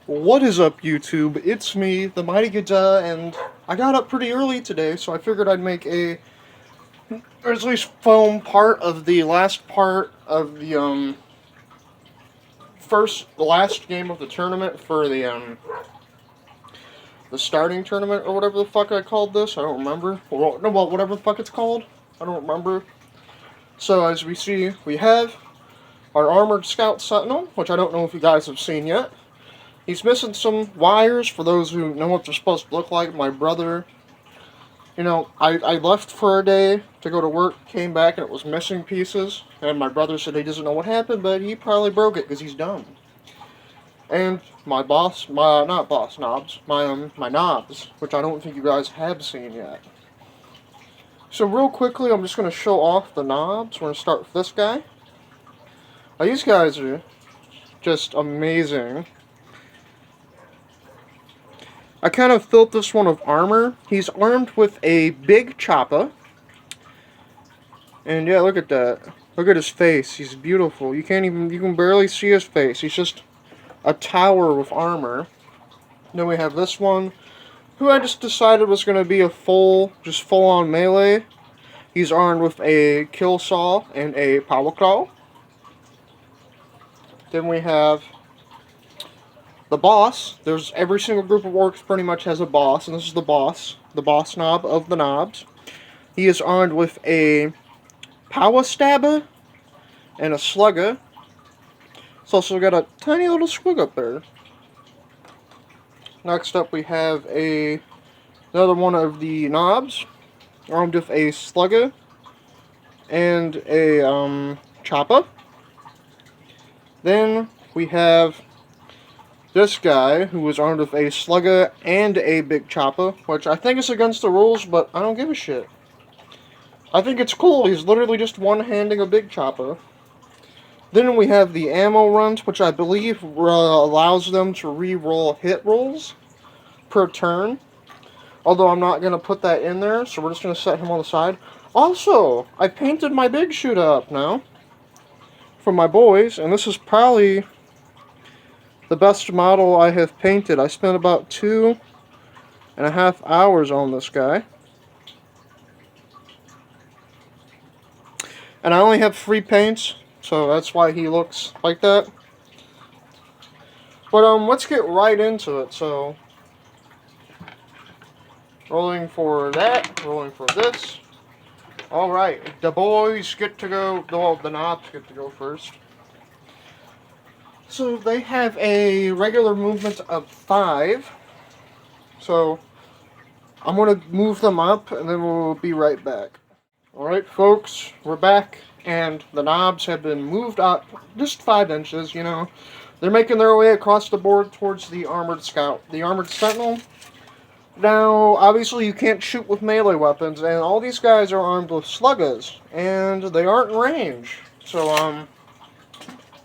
What is up, YouTube? It's me, the Mighty Gada, and I got up pretty early today, so I figured I'd make or at least film part of the last part of the, the last game of the tournament for the starting tournament, or whatever the fuck I called this. I don't remember. Well, no, well, whatever the fuck it's called. I don't remember. So, as we see, we have our Armored Scout Sentinel, which I don't know if you guys have seen yet. He's missing some wires, for those who know what they're supposed to look like. My brother, I left for a day to go to work, came back, and it was missing pieces. And my brother said he doesn't know what happened, but he probably broke it because he's dumb. And my nobs, my nobs, which I don't think you guys have seen yet. So real quickly, I'm just going to show off the nobs. We're going to start with this guy. Now, these guys are just amazing. I kind of filled this one with armor. He's armed with a big chopper. And yeah, look at that. Look at his face. He's beautiful. You can barely see his face. He's just a tower with armor. Then we have this one, who I just decided was going to be a full-on melee. He's armed with a kill saw and a power claw. Then we have the boss. There's every single group of orcs pretty much has a boss, and this is the boss nob of the nobs. He is armed with a power stabber and a slugger. It's also got a tiny little squig up there. Next up we have another one of the nobs, armed with a slugger and a chopper. Then we have this guy, who was armed with a slugger and a big chopper, which I think is against the rules, but I don't give a shit. I think it's cool. He's literally just one-handing a big chopper. Then we have the ammo runs, which I believe allows them to re-roll hit rolls per turn. Although I'm not going to put that in there, so we're just going to set him on the side. Also, I painted my big shooter up now for my boys, and this is probably the best model I have painted. I spent about 2.5 hours on this guy. And I only have 3 paints, so that's why he looks like that. But let's get right into it. So, rolling for that, rolling for this. Alright, the boys get to go, well, the nobs get to go first. So they have a regular movement of 5. So I'm going to move them up, and then we'll be right back. Alright, folks, we're back, and the nobs have been moved up just 5 inches, you know. They're making their way across the board towards the Armored Scout. The Armored Sentinel. Now, obviously you can't shoot with melee weapons, and all these guys are armed with sluggers, and they aren't in range. So,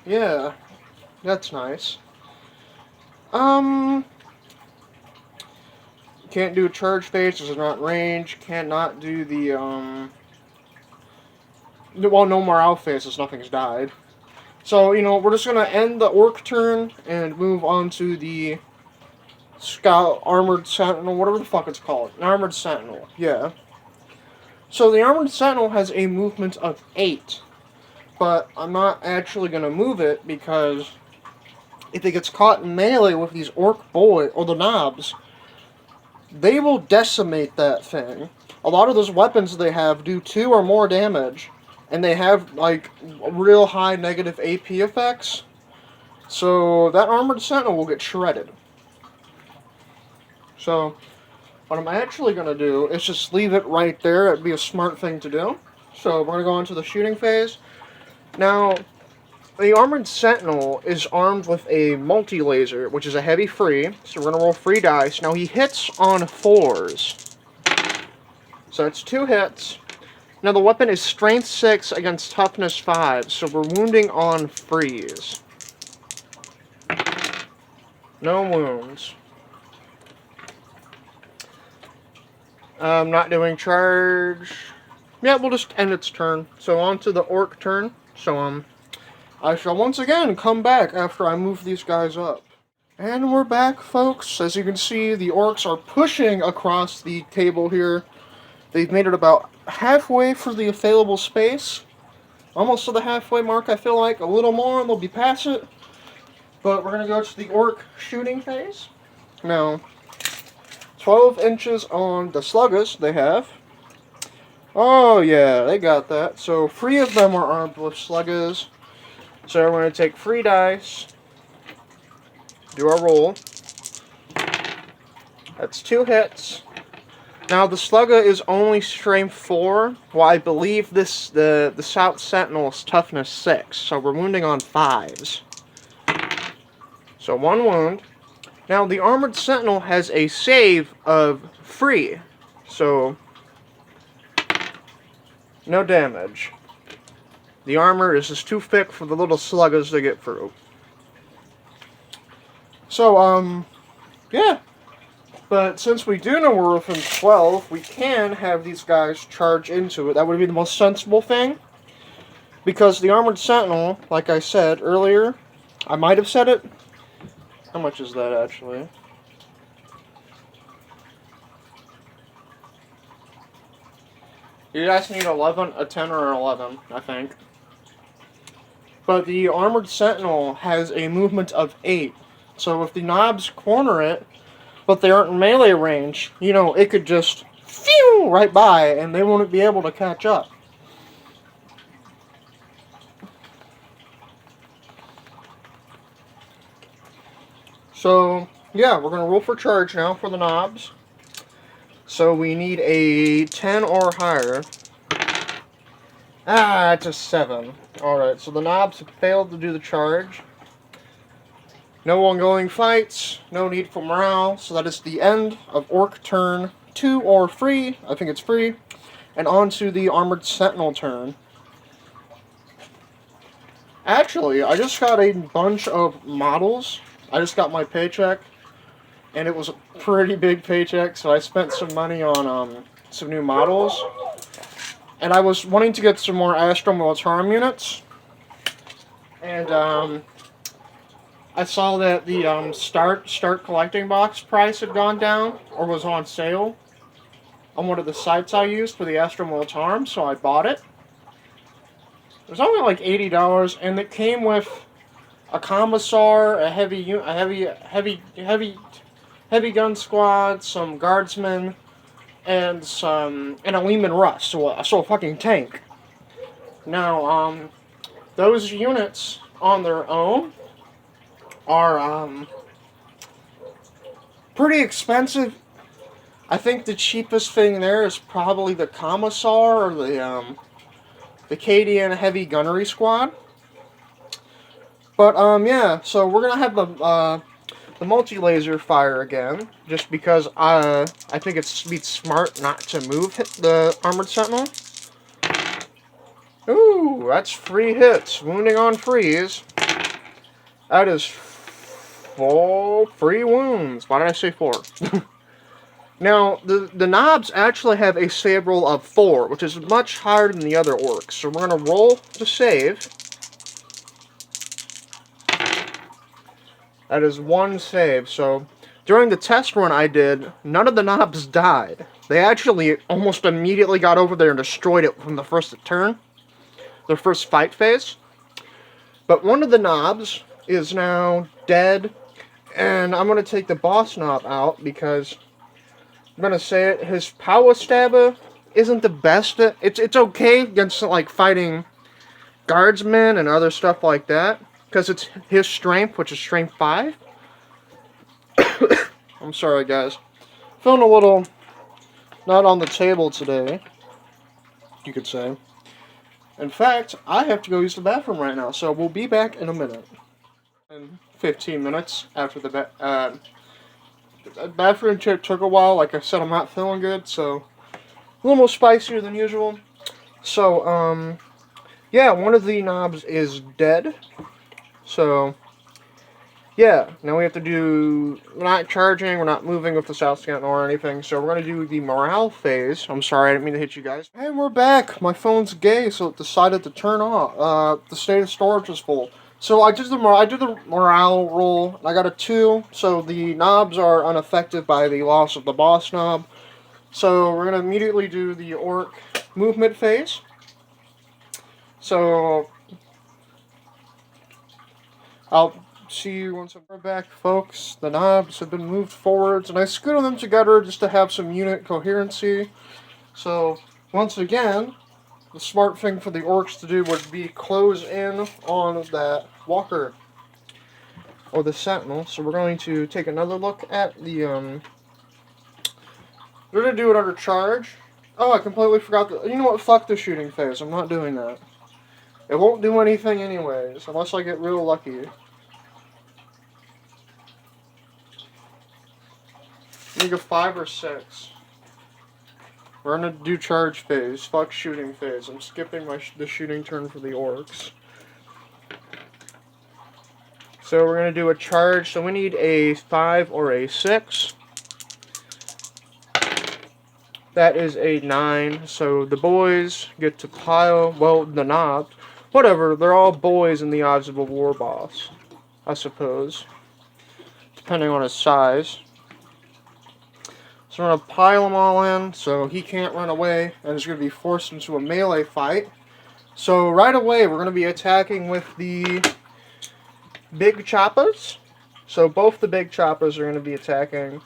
yeah. That's nice. Can't do a charge phase because it's not range. Cannot do the, well, no morale phases, nothing's died. So, we're just going to end the Orc Turn and move on to the Scout Armored Sentinel, whatever the fuck it's called. An Armored Sentinel, yeah. So, the Armored Sentinel has a movement of 8. But I'm not actually going to move it because if it gets caught in melee with these orc boys, or the nobs, they will decimate that thing. A lot of those weapons they have do 2 or more damage, and they have, like, real high negative AP effects. So that Armored Sentinel will get shredded. So what I'm actually going to do is just leave it right there. It'd be a smart thing to do. So we're going to go into the shooting phase. Now, the Armored Sentinel is armed with a multi-laser, which is a heavy free, so we're going to roll 3 dice. Now, he hits on 4s. So it's 2 hits. Now, the weapon is Strength 6 against Toughness 5, so we're wounding on 3s. No wounds. I'm not doing charge. Yeah, we'll just end its turn. So, on to the Orc Turn. So, I shall once again come back after I move these guys up. And we're back, folks. As you can see, the orcs are pushing across the table here. They've made it about halfway for the available space. Almost to the halfway mark, I feel like. A little more and they'll be past it. But we're going to go to the Orc Shooting Phase. Now, 12 inches on the sluggers they have. Oh yeah, they got that. So 3 of them are armed with sluggers. So we're going to take 3 dice. Do our roll. That's 2 hits. Now the slugger is only strength 4. Well, I believe the South Sentinel is toughness 6. So we're wounding on 5s. So 1 wound. Now the armored sentinel has a save of 3. So no damage. The armor is just too thick for the little sluggers to get through. So, yeah. But since we do know we're within 12, we can have these guys charge into it. That would be the most sensible thing. Because the armored sentinel, like I said earlier, I might have said it. How much is that, actually? You guys need 11, a 10, or an 11, I think. But the armored sentinel has a movement of 8. So if the nobs corner it, but they aren't in melee range, you know, it could just phew right by and they won't be able to catch up. So, yeah, we're going to roll for charge now for the nobs. So we need a 10 or higher. Ah, it's a 7. Alright, so the nobs have failed to do the charge. No ongoing fights, no need for morale, so that is the end of Orc Turn 2 or 3, I think it's 3, and on to the Armored Sentinel turn. Actually, I just got a bunch of models. I just got my paycheck, and it was a pretty big paycheck, so I spent some money on some new models. And I was wanting to get some more Astro Militarum units, and I saw that the start collecting box price had gone down, or was on sale, on one of the sites I used for the Astro Militarum, so I bought it. It was only like $80, and it came with a commissar, a heavy gun squad, some guardsmen, and a Lehman Russ, so a fucking tank. Now, those units on their own are pretty expensive. I think the cheapest thing there is probably the commissar or the Cadian heavy gunnery squad. But yeah, so we're gonna have the multi-laser fire again, just because I think it's smart not to move the armored sentinel. Ooh, that's 3 hits, wounding on freeze. That is 3 wounds. Why did I say 4? Now, the nobs actually have a save roll of 4, which is much higher than the other orcs. So we're going to roll to save. That is 1 save. So during the test run I did, none of the nobs died. They actually almost immediately got over there and destroyed it from the first turn. Their first fight phase. But one of the nobs is now dead. And I'm going to take the boss knob out because, I'm going to say it, his power stabber isn't the best. It's okay against, like, fighting guardsmen and other stuff like that. Because it's his strength, which is strength 5. I'm sorry, guys. Feeling a little not on the table today, you could say. In fact, I have to go use the bathroom right now, so we'll be back in a minute. In 15 minutes after the bathroom trip took a while. Like I said, I'm not feeling good, so a little more spicier than usual. So, yeah, one of the knobs is dead. So, yeah, now we have to do, we're not charging, we're not moving with the South Sentinel or anything, so we're going to do the morale phase. I'm sorry, I didn't mean to hit you guys. And we're back. My phone's gay, so it decided to turn off. The state of storage is full. So I did the morale roll. And I got a 2, so the knobs are unaffected by the loss of the boss knob. So we're gonna immediately do the Ork Movement Phase. So I'll see you once I'm back, folks. The knobs have been moved forwards, and I screwed them together just to have some unit coherency. So once again, the smart thing for the orcs to do would be close in on that walker or the sentinel. So we're going to take another look at the we're gonna do it under charge. Oh, I completely forgot the. You know what? Fuck the shooting phase. I'm not doing that. It won't do anything anyways, unless I get real lucky. Maybe a 5 or 6. We're gonna do charge phase. Fuck shooting phase. I'm skipping the shooting turn for the orcs. So we're gonna do a charge. So we need a 5 or a 6. That is a 9. So the boys get to pile. Well, the knobs. Whatever. They're all boys in the odds of a war boss, I suppose, depending on his size. So we're going to pile them all in so he can't run away and is going to be forced into a melee fight. So right away we're going to be attacking with the big choppas. So both the big choppas are going to be attacking.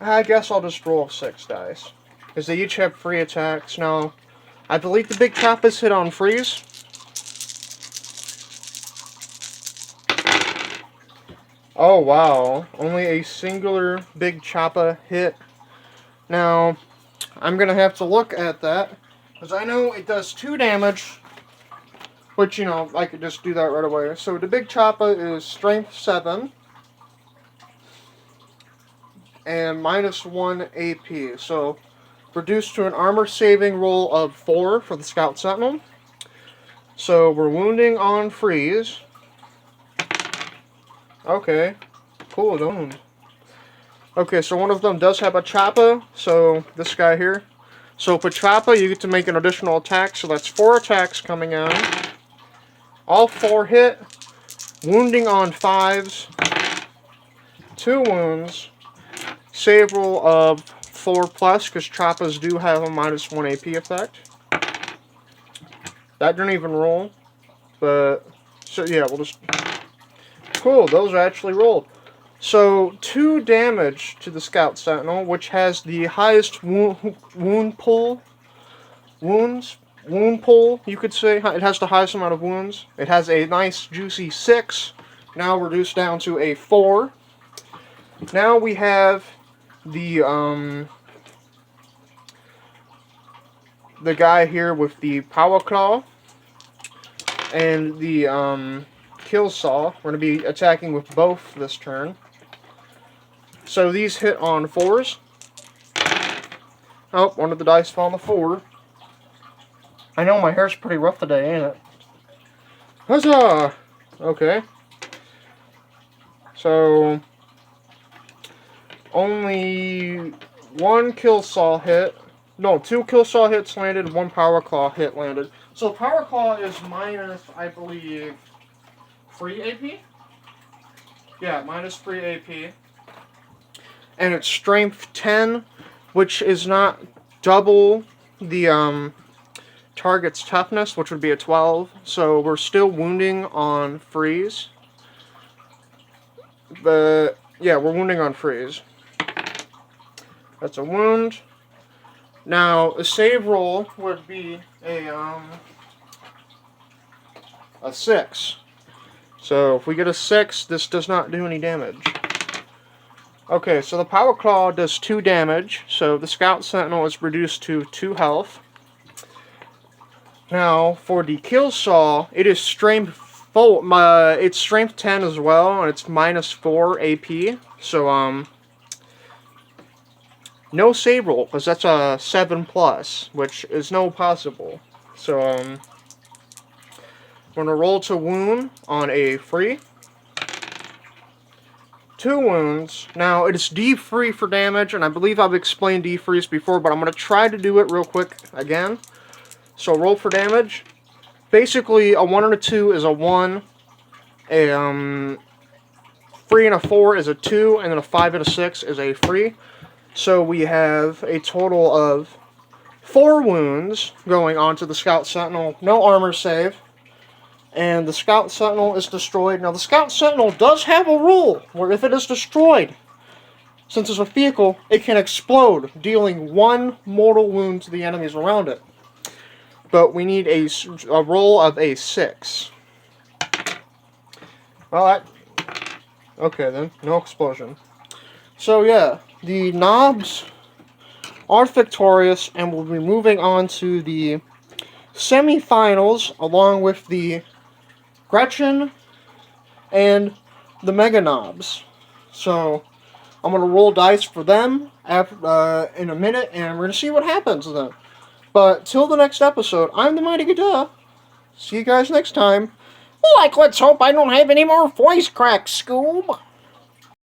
I guess I'll just roll 6 dice, because they each have free attacks. Now, I believe the big choppas hit on freeze. Oh wow, only a singular big choppa hit. Now, I'm going to have to look at that, because I know it does 2 damage, which, you know, I could just do that right away. So the big choppa is strength 7, and -1 AP. So, reduced to an armor saving roll of 4 for the Scout Sentinel. So, we're wounding on freeze. Okay, cool, don't wound. Okay, so one of them does have a choppa, so this guy here. So for choppa, you get to make an additional attack, so that's 4 attacks coming out. All 4 hit, wounding on 5s, 2 wounds, save roll of 4+, because choppas do have a -1 AP effect. That didn't even roll, but, so yeah, we'll just, cool, those are actually rolled. So, 2 damage to the Scout Sentinel, which has the highest wound pull, you could say. It has the highest amount of wounds. It has a nice juicy 6, now reduced down to a 4. Now we have the guy here with the Power Claw and the Kill Saw. We're going to be attacking with both this turn. So these hit on 4s. Oh, one of the dice fell on the 4. I know my hair's pretty rough today, ain't it? Huzzah! Okay. So, only 1 Kill Saw hit. No, 2 Kill Saw hits landed, 1 Power Claw hit landed. So Power Claw is minus, I believe, 3 AP? Yeah, minus 3 AP. And it's strength 10, which is not double the target's toughness, which would be a 12. So we're still wounding on freeze. But yeah, we're wounding on freeze. That's a wound. Now a save roll would be a 6. So if we get a 6, this does not do any damage. Okay, so the Power Claw does 2 damage, so the Scout Sentinel is reduced to 2 health. Now, for the Kill Saw, it is strength it's strength 10 as well, and it's -4 AP. So, no save roll, because that's a 7+, which is no possible. So, we're going to roll to wound on a free. 2 wounds. Now, it is D-free for damage, and I believe I've explained D-freeze before, but I'm going to try to do it real quick again. So, roll for damage. Basically, a 1 and a 2 is a 1. A 3 and a 4 is a 2, and then a 5 and a 6 is a free. So we have a total of 4 wounds going onto the Scout Sentinel. No armor save. And the Scout Sentinel is destroyed. Now, the Scout Sentinel does have a rule where if it is destroyed, since it's a vehicle, it can explode, dealing 1 mortal wound to the enemies around it. But we need a roll of a 6. Alright. Okay then, no explosion. So yeah, the nobs are victorious, and we'll be moving on to the semi-finals along with the Gretchen and the Mega Nobs. So I'm going to roll dice for them in a minute, and we're going to see what happens then. But till the next episode, I'm the Mighty Gada. See you guys next time. Like, let's hope I don't have any more voice cracks, Scoob.